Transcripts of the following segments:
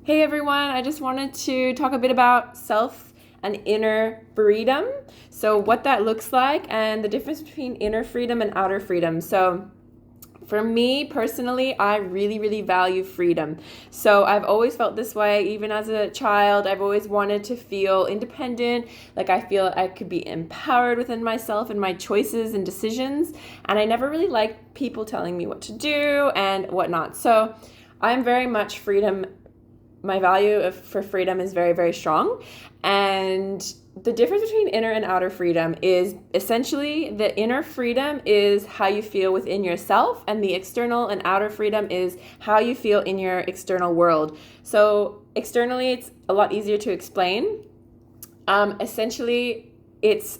Hey everyone, I just wanted to talk a bit about self and inner freedom. So, what that looks like and the difference between inner freedom and outer freedom. So, for me personally, I really, really value freedom. So I've always felt this way, even as a child. I've always wanted to feel independent, like I feel I could be empowered within myself and my choices and decisions. And I never really liked people telling me what to do and whatnot. So I'm very much freedom. My value for freedom is very, very strong. And the difference between inner and outer freedom is essentially the inner freedom is how you feel within yourself, and the external and outer freedom is how you feel in your external world. So externally, it's a lot easier to explain. Essentially, it's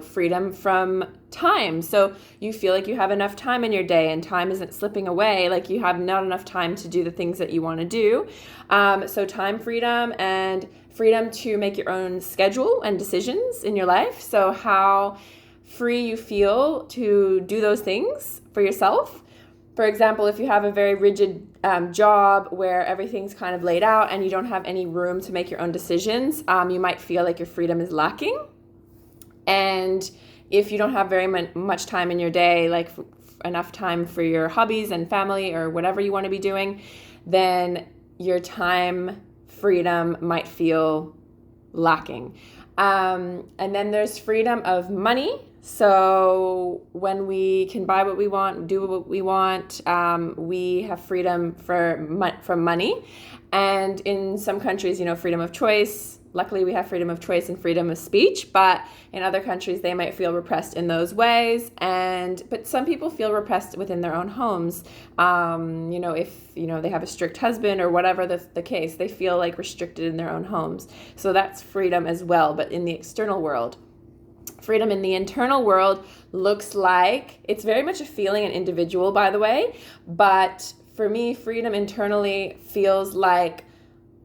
freedom from time. So you feel like you have enough time in your day and time isn't slipping away, like you have not enough time to do the things that you want to do. So time freedom and freedom to make your own schedule and decisions in your life. So how free you feel to do those things for yourself. For example, if you have a very rigid job where everything's kind of laid out and you don't have any room to make your own decisions, you might feel like your freedom is lacking. And if you don't have very much time in your day, like enough time for your hobbies and family or whatever you want to be doing, then your time freedom might feel lacking. And then there's freedom of money. So when we can buy what we want, do what we want, we have freedom from money. And in some countries, freedom of choice. Luckily, we have freedom of choice and freedom of speech, but in other countries, they might feel repressed in those ways. But some people feel repressed within their own homes. If they have a strict husband or whatever the case, they feel like restricted in their own homes. So that's freedom as well, but in the external world. Freedom in the internal world looks like, it's very much a feeling and individual, by the way, but for me, freedom internally feels like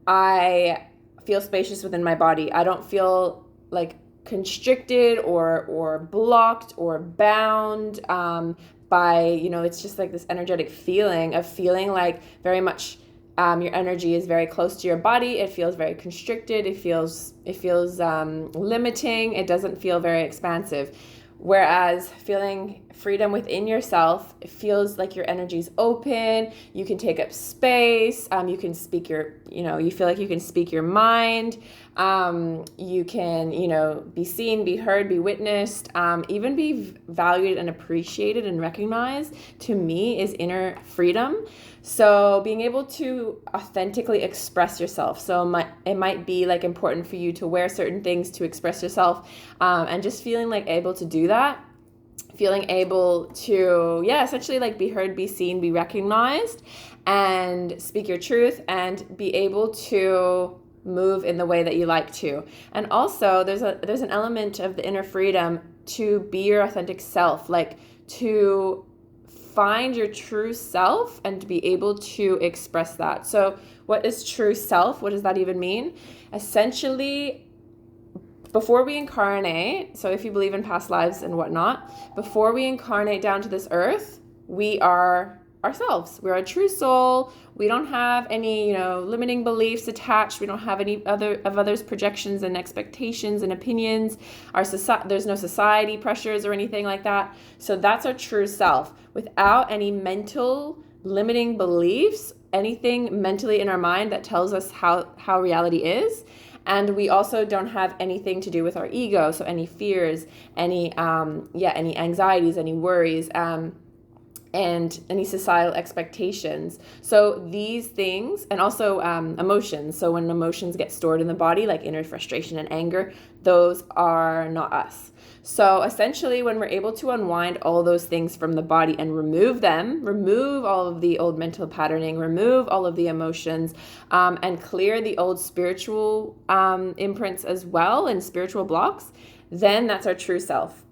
I feel spacious within my body. I don't feel like constricted or blocked or bound by, it's just like this energetic feeling of feeling like very much your energy is very close to your body. It feels very constricted. It feels limiting. It doesn't feel very expansive. Whereas feeling freedom within yourself, it feels like your energy's open, you can take up space, you can speak you feel like you can speak your mind, you can, be seen, be heard, be witnessed, even be valued and appreciated and recognized, to me is inner freedom. So being able to authentically express yourself. So it might be like important for you to wear certain things to express yourself, and just feeling like able to do that, feeling able to, essentially like be heard, be seen, be recognized, and speak your truth and be able to move in the way that you like to. And also there's an element of the inner freedom to be your authentic self, like to find your true self and to be able to express that. So what is true self? What does that even mean? Essentially, before we incarnate, so if you believe in past lives and whatnot, before we incarnate down to this earth, we are ourselves. We're a true soul. We don't have any, limiting beliefs attached. We don't have any others' projections and expectations and opinions. There's no society pressures or anything like that. So that's our true self, without any mental limiting beliefs, anything mentally in our mind that tells us how reality is. And we also don't have anything to do with our ego. So any fears, any anxieties, any worries, and any societal expectations. So these things, and also emotions. So when emotions get stored in the body, like inner frustration and anger, those are not us. So essentially, when we're able to unwind all those things from the body and remove all of the old mental patterning, remove all of the emotions, and clear the old spiritual imprints as well and spiritual blocks, then that's our true self.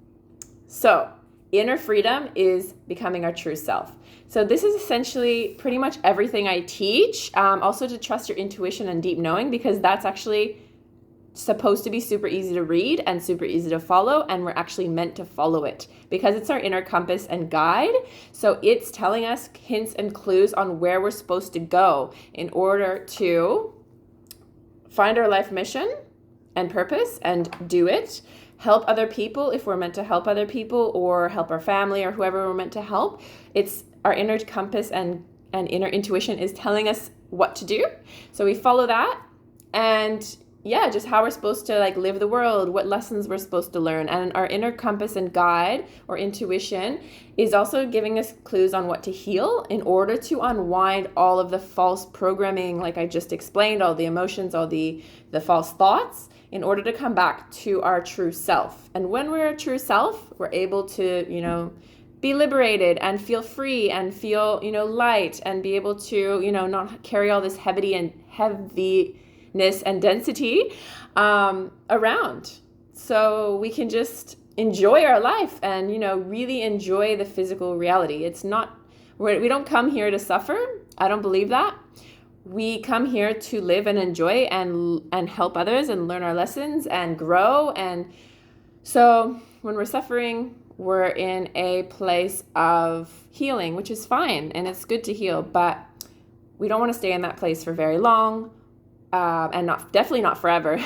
So inner freedom is becoming our true self. So this is essentially pretty much everything I teach. Also to trust your intuition and deep knowing, because that's actually supposed to be super easy to read and super easy to follow, and we're actually meant to follow it because it's our inner compass and guide. So it's telling us hints and clues on where we're supposed to go in order to find our life mission and purpose and do it. Help other people if we're meant to help other people, or help our family or whoever we're meant to help. It's our inner compass and inner intuition is telling us what to do. So we follow that, and yeah, just how we're supposed to like live the world, what lessons we're supposed to learn. And our inner compass and guide or intuition is also giving us clues on what to heal in order to unwind all of the false programming, like I just explained, all the emotions, all the false thoughts, in order to come back to our true self. And when we're a true self, we're able to, be liberated and feel free and feel, light, and be able to, not carry all this heaviness and density around. So we can just enjoy our life and, really enjoy the physical reality. We don't come here to suffer. I don't believe that. We come here to live and enjoy and help others and learn our lessons and grow. And so when we're suffering, we're in a place of healing, which is fine, and it's good to heal, but we don't want to stay in that place for very long, and definitely not forever.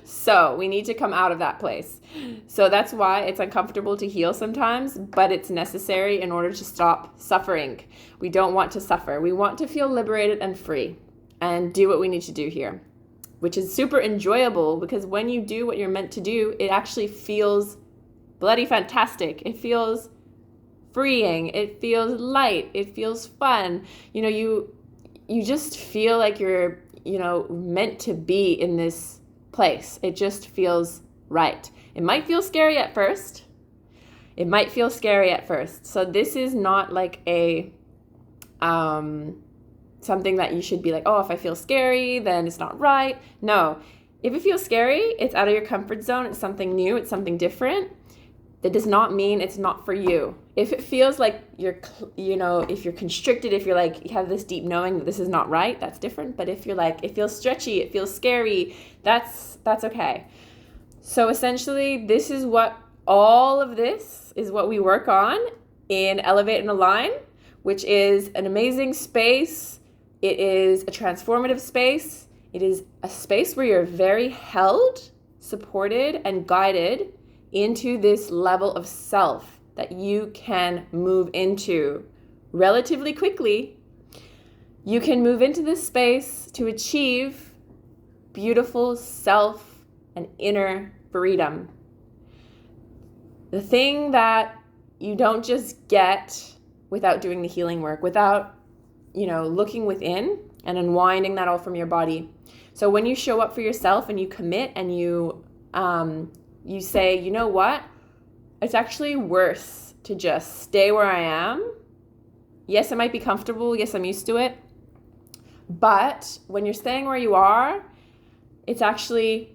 So we need to come out of that place. So that's why it's uncomfortable to heal sometimes, but it's necessary in order to stop suffering. We don't want to suffer. We want to feel liberated and free and do what we need to do here, which is super enjoyable, because when you do what you're meant to do, it actually feels bloody fantastic. It feels freeing. It feels light. It feels fun. You just feel like you're, meant to be in this place. It just feels right. It might feel scary at first. So this is not like a something that you should be like, oh, if I feel scary, then it's not right. No. If it feels scary, it's out of your comfort zone. It's something new. It's something different. That does not mean it's not for you. If it feels like if you're constricted, if you're like, you have this deep knowing that this is not right, that's different. But if you're like, it feels stretchy, it feels scary, that's okay. So essentially, this is what all of this is what we work on in Elevate and Align, which is an amazing space. It is a transformative space. It is a space where you're very held, supported, and guided into this level of self that you can move into relatively quickly. You can move into this space to achieve beautiful self and inner freedom. The thing that you don't just get without doing the healing work, without, looking within and unwinding that all from your body. So when you show up for yourself and you commit and you say, you know what? It's actually worse to just stay where I am. Yes, it might be comfortable. Yes, I'm used to it. But when you're staying where you are, it's actually,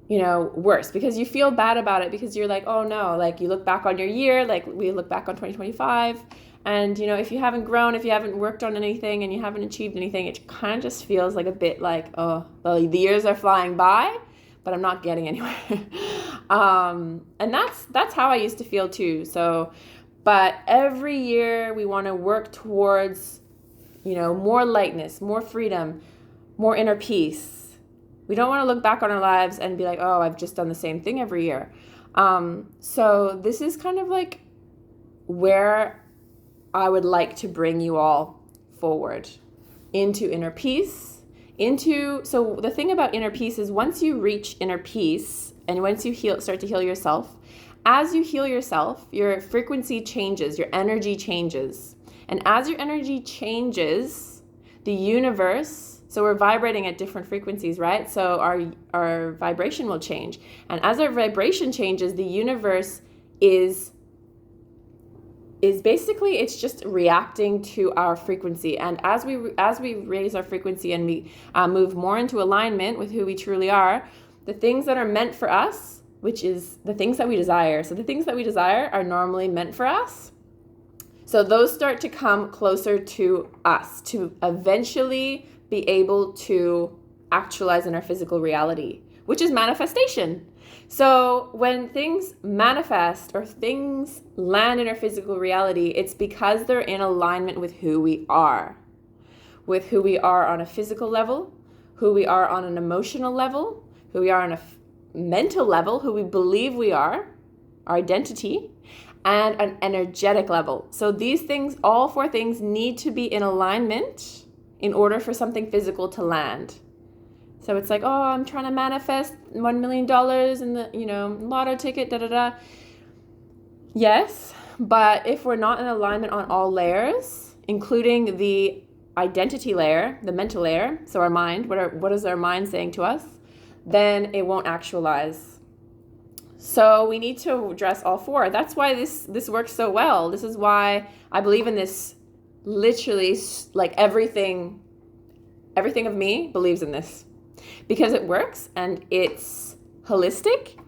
worse, because you feel bad about it, because you're like, oh no, like you look back on your year, like we look back on 2025. And, if you haven't grown, if you haven't worked on anything and you haven't achieved anything, it kind of just feels like a bit like, oh, well, the years are flying by, but I'm not getting anywhere. And that's how I used to feel too. So, but every year we want to work towards, more lightness, more freedom, more inner peace. We don't want to look back on our lives and be like, oh, I've just done the same thing every year. So this is kind of like where I would like to bring you all forward into inner peace. So the thing about inner peace is, once you reach inner peace and once you start to heal yourself, as you heal yourself, your frequency changes, your energy changes. And as your energy changes, the universe, so we're vibrating at different frequencies, right? So our vibration will change. And as our vibration changes, the universe is basically, it's just reacting to our frequency. And as we raise our frequency and we move more into alignment with who we truly are, the things that are meant for us, which is the things that we desire. So the things that we desire are normally meant for us. So those start to come closer to us to eventually be able to actualize in our physical reality, which is manifestation. So when things manifest or things land in our physical reality, it's because they're in alignment with who we are on a physical level, who we are on an emotional level, who we are on a mental level, who we believe we are, our identity, and an energetic level. So these things, all 4 things, need to be in alignment in order for something physical to land. So it's like, oh, I'm trying to manifest $1 million in the, lotto ticket, Yes, but if we're not in alignment on all layers, including the identity layer, the mental layer, so our mind, what is our mind saying to us, then it won't actualize. So we need to address all 4. That's why this works so well. This is why I believe in this. Literally, like everything of me believes in this, because it works and it's holistic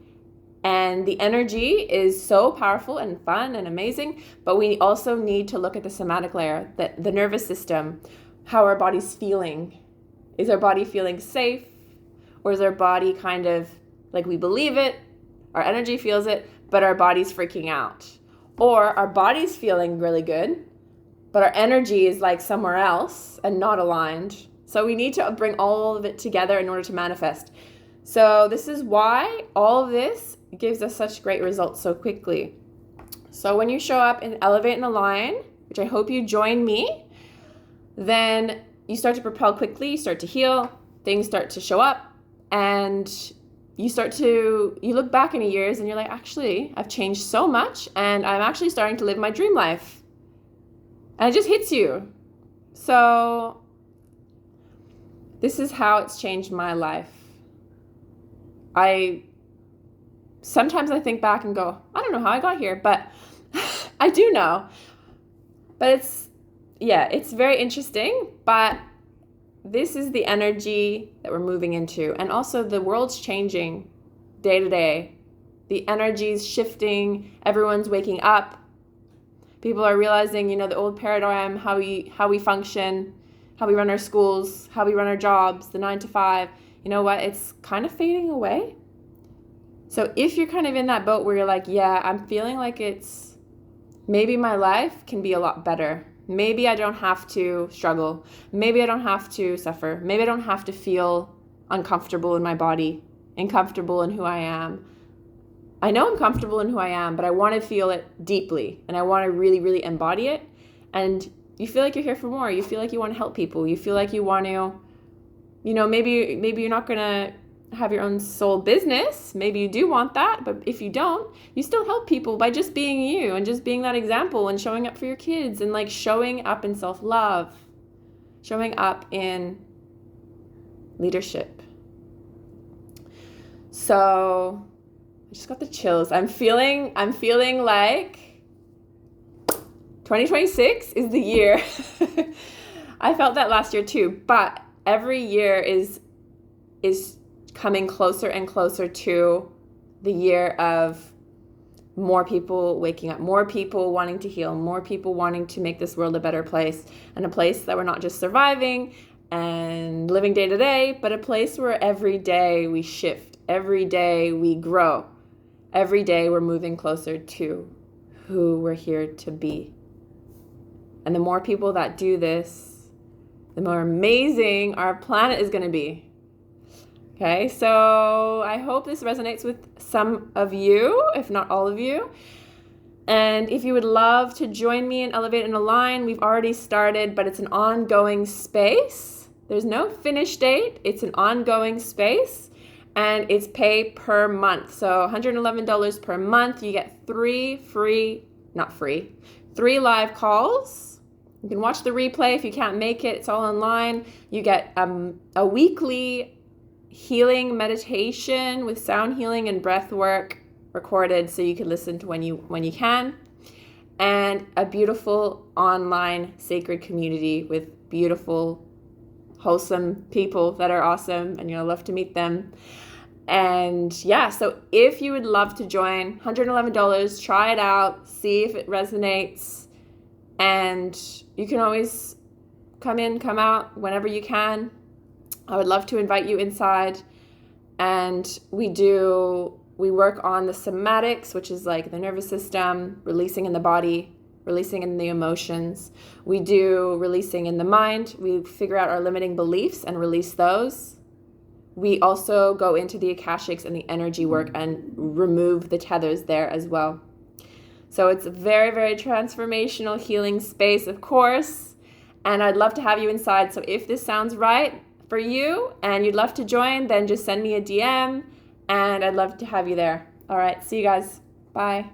and the energy is so powerful and fun and amazing. But we also need to look at the somatic layer, the nervous system, how our body's feeling. Is our body feeling safe, or is our body kind of like we believe it, our energy feels it, but our body's freaking out? Or our body's feeling really good, but our energy is like somewhere else and not aligned. So we need to bring all of it together in order to manifest. So this is why all of this gives us such great results so quickly. So when you show up and elevate and align, which I hope you join me, then you start to propel quickly, you start to heal, things start to show up, and you look back in years and you're like, actually, I've changed so much and I'm actually starting to live my dream life. And it just hits you. So this is how it's changed my life. Sometimes I think back and go, I don't know how I got here, but I do know. But it's very interesting, but this is the energy that we're moving into. And also the world's changing day to day. The energy's shifting, everyone's waking up. People are realizing, the old paradigm, how we function, how we run our schools, how we run our jobs, the 9 to 5. You know what? It's kind of fading away. So if you're kind of in that boat where you're like, yeah, I'm feeling like maybe my life can be a lot better. Maybe I don't have to struggle. Maybe I don't have to suffer. Maybe I don't have to feel uncomfortable in my body, uncomfortable in who I am. I know I'm comfortable in who I am, but I want to feel it deeply, and I want to really, really embody it. And you feel like you're here for more. You feel like you want to help people. You feel like you want to, maybe you're not going to have your own soul business. Maybe you do want that, but if you don't, you still help people by just being you and just being that example and showing up for your kids and like showing up in self-love, showing up in leadership. So I just got the chills. I'm feeling like 2026 is the year. I felt that last year too, but every year is coming closer and closer to the year of more people waking up, more people wanting to heal, more people wanting to make this world a better place, and a place that we're not just surviving and living day to day, but a place where every day we shift, every day we grow, every day we're moving closer to who we're here to be. And the more people that do this, the more amazing our planet is going to be. Okay, so I hope this resonates with some of you, if not all of you. And if you would love to join me in Elevate and Align, we've already started, but it's an ongoing space. There's no finish date. It's an ongoing space, and it's pay per month. So $111 per month. You get 3 live calls. You can watch the replay if you can't make it. It's all online. You get a weekly healing meditation with sound healing and breath work recorded so you can listen to when you can, and a beautiful online sacred community with beautiful wholesome people that are awesome, and you'll love to meet them. And yeah, so if you would love to join, $111, try it out, see if it resonates, and you can always come in, come out whenever you can. I would love to invite you inside. And we work on the somatics, which is like the nervous system, releasing in the body, releasing in the emotions. We do releasing in the mind. We figure out our limiting beliefs and release those. we also go into the Akashics and the energy work and remove the tethers there as well. So it's a very, very transformational healing space, of course. And I'd love to have you inside. So if this sounds right for you and you'd love to join, then just send me a DM and I'd love to have you there. All right. See you guys. Bye.